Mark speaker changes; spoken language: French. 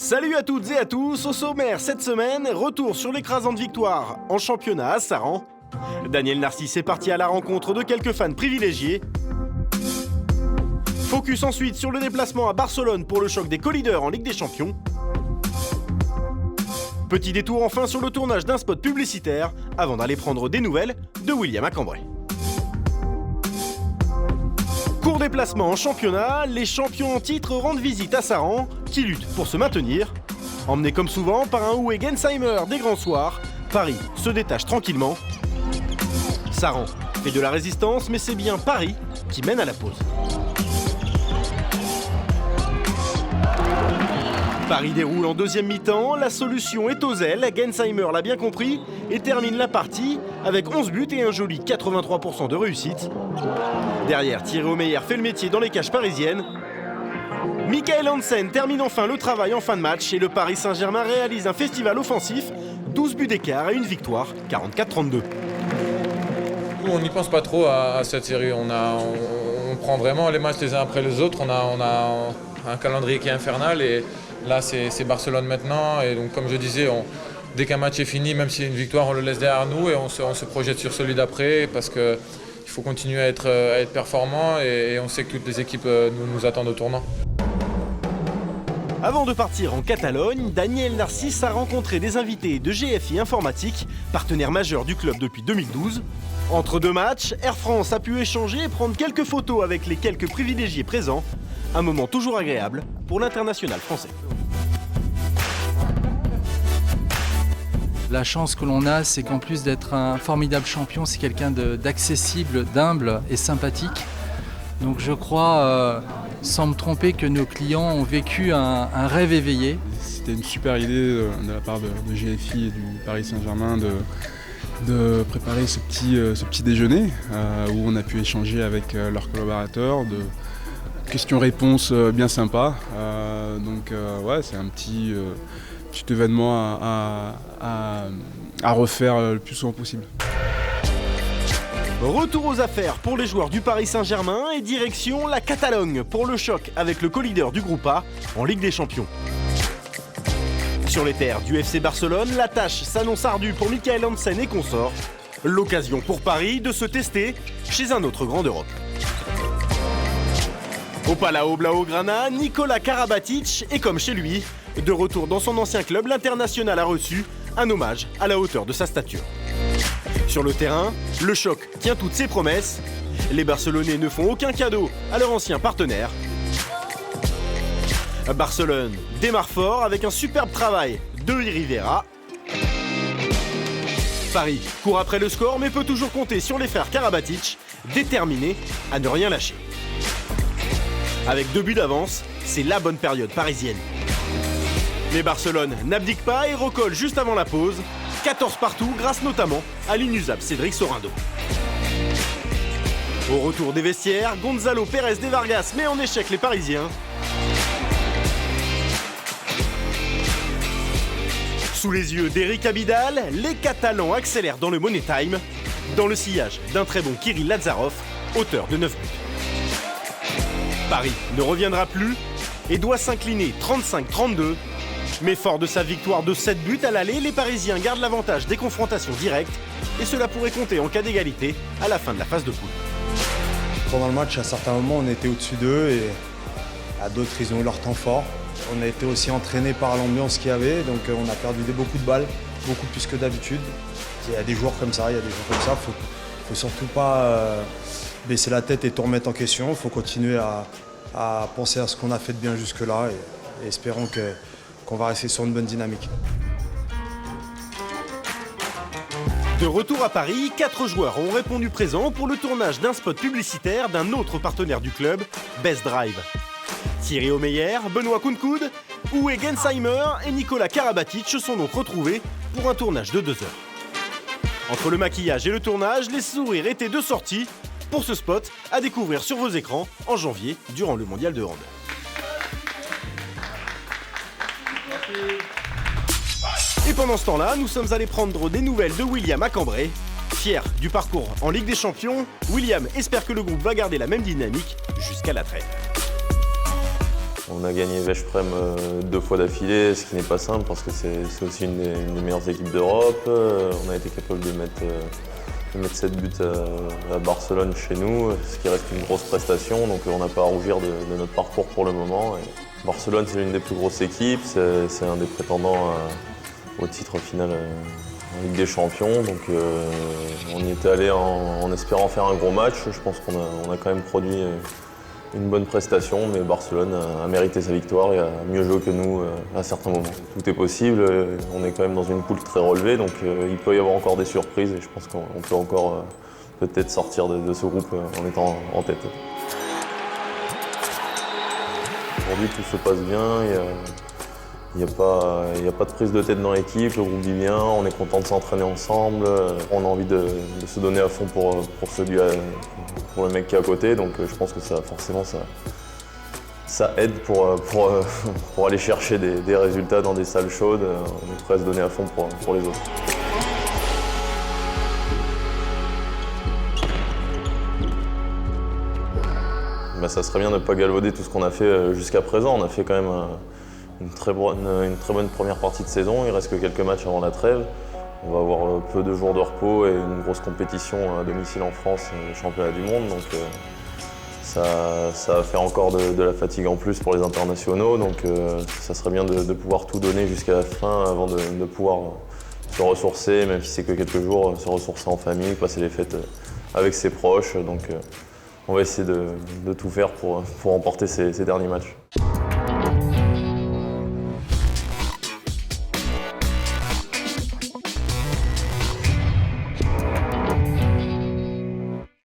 Speaker 1: Salut à toutes et à tous, au sommaire cette semaine, retour sur l'écrasante victoire en championnat à Saran. Daniel Narcisse est parti à la rencontre de quelques fans privilégiés. Focus ensuite sur le déplacement à Barcelone pour le choc des co-leaders en Ligue des Champions. Petit détour enfin sur le tournage d'un spot publicitaire avant d'aller prendre des nouvelles de William à Cambrai. Court déplacement en championnat, les champions en titre rendent visite à Saran, qui lutte pour se maintenir. Emmené comme souvent par un Uwe Gensheimer des grands soirs, Paris se détache tranquillement. Saran fait de la résistance, mais c'est bien Paris qui mène à la pause. Paris déroule en deuxième mi-temps, la solution est aux ailes, Gensheimer l'a bien compris et termine la partie avec 11 buts et un joli 83% de réussite. Derrière, Thierry Omeyer fait le métier dans les cages parisiennes. Michael Hansen termine enfin le travail en fin de match et le Paris Saint-Germain réalise un festival offensif, 12 buts d'écart et une victoire, 44-32.
Speaker 2: On n'y pense pas trop à cette série, on prend vraiment les matchs les uns après les autres, on a un calendrier qui est infernal et là c'est Barcelone maintenant et donc comme je disais, dès qu'un match est fini, même s'il y a une victoire, on le laisse derrière nous et on se projette sur celui d'après parce qu'il faut continuer à être performant et on sait que toutes les équipes nous attendent au tournant.
Speaker 1: Avant de partir en Catalogne, Daniel Narcisse a rencontré des invités de GFI Informatique, partenaire majeur du club depuis 2012. Entre deux matchs, Air France a pu échanger et prendre quelques photos avec les quelques privilégiés présents. Un moment toujours agréable pour l'international français.
Speaker 3: La chance que l'on a, c'est qu'en plus d'être un formidable champion, c'est quelqu'un d'accessible, d'humble et sympathique. Donc je crois, sans me tromper, que nos clients ont vécu un rêve éveillé.
Speaker 4: C'était une super idée de la part de GFI et du Paris Saint-Germain de préparer ce petit déjeuner où on a pu échanger avec leurs collaborateurs, de questions-réponses bien sympa. Ouais, c'est un petit événement à refaire le plus souvent possible.
Speaker 1: Retour aux affaires pour les joueurs du Paris Saint-Germain et direction la Catalogne pour le choc avec le co-leader du groupe A en Ligue des Champions. Sur les terres du FC Barcelone, la tâche s'annonce ardue pour Michael Hansen et consorts. L'occasion pour Paris de se tester chez un autre grand d'Europe. Au Palau Blaugrana, Nikola Karabatic est comme chez lui. De retour dans son ancien club, l'international a reçu un hommage à la hauteur de sa stature. Sur le terrain, le choc tient toutes ses promesses. Les Barcelonais ne font aucun cadeau à leur ancien partenaire. Barcelone démarre fort avec un superbe travail de Rivera. Paris court après le score mais peut toujours compter sur les frères Karabatic, déterminés à ne rien lâcher. Avec 2 buts d'avance, c'est la bonne période parisienne. Mais Barcelone n'abdique pas et recolle juste avant la pause. 14 partout grâce notamment à l'inusable Cédric Sorindo. Au retour des vestiaires, Gonzalo Pérez de Vargas met en échec les Parisiens. Sous les yeux d'Eric Abidal, les Catalans accélèrent dans le Money Time, dans le sillage d'un très bon Kirill Lazarov, auteur de 9 buts. Paris ne reviendra plus et doit s'incliner 35-32. Mais fort de sa victoire de 7 buts à l'aller, les Parisiens gardent l'avantage des confrontations directes et cela pourrait compter en cas d'égalité à la fin de la phase de poule.
Speaker 5: Pendant le match, à certains moments, on était au-dessus d'eux et à d'autres, ils ont eu leur temps fort. On a été aussi entraînés par l'ambiance qu'il y avait, donc on a perdu beaucoup de balles, beaucoup plus que d'habitude. Il y a des joueurs comme ça, faut surtout pas baisser la tête et tout remettre en question. Il faut continuer à penser à ce qu'on a fait de bien jusque-là et espérons qu'on va rester sur une bonne dynamique.
Speaker 1: De retour à Paris, 4 joueurs ont répondu présent pour le tournage d'un spot publicitaire d'un autre partenaire du club, Best Drive. Thierry Omeyer, Benoît Kounkoud, Uwe Gensheimer et Nikola Karabatic se sont donc retrouvés pour un tournage de 2 heures. Entre le maquillage et le tournage, les sourires étaient de sortie pour ce spot à découvrir sur vos écrans en janvier durant le mondial de hand. Et pendant ce temps-là, nous sommes allés prendre des nouvelles de William à Cambrai. Fier du parcours en Ligue des Champions, William espère que le groupe va garder la même dynamique jusqu'à la trêve.
Speaker 6: On a gagné Veszprém 2 fois d'affilée, ce qui n'est pas simple parce que c'est aussi une des meilleures équipes d'Europe. On a été capable de mettre 7 buts à Barcelone chez nous, ce qui reste une grosse prestation, donc on n'a pas à rougir de notre parcours pour le moment. Et Barcelone, c'est l'une des plus grosses équipes, c'est un des prétendants au titre final en Ligue des Champions, donc on y était allé en espérant faire un gros match. Je pense qu'on a quand même produit une bonne prestation, mais Barcelone a mérité sa victoire et a mieux joué que nous à certains moments. Tout est possible, on est quand même dans une poule très relevée, donc il peut y avoir encore des surprises et je pense qu'on peut encore peut-être sortir de ce groupe en étant en tête. Aujourd'hui tout se passe bien, il n'y a pas de prise de tête dans l'équipe, le groupe vit bien, on est content de s'entraîner ensemble, on a envie de se donner à fond pour le mec qui est à côté, donc je pense que forcément ça aide pour aller chercher des résultats dans des salles chaudes, on est prêt à se donner à fond pour les autres. Ça serait bien de ne pas galvauder tout ce qu'on a fait jusqu'à présent, on a fait quand même une très bonne première partie de saison, il reste que quelques matchs avant la trêve. On va avoir peu de jours de repos et une grosse compétition à domicile en France, le championnat du monde. Donc ça va faire encore de la fatigue en plus pour les internationaux. Donc ça serait bien de pouvoir tout donner jusqu'à la fin avant de pouvoir se ressourcer, même si c'est que quelques jours, se ressourcer en famille, passer les fêtes avec ses proches. Donc on va essayer de tout faire pour remporter ces derniers matchs.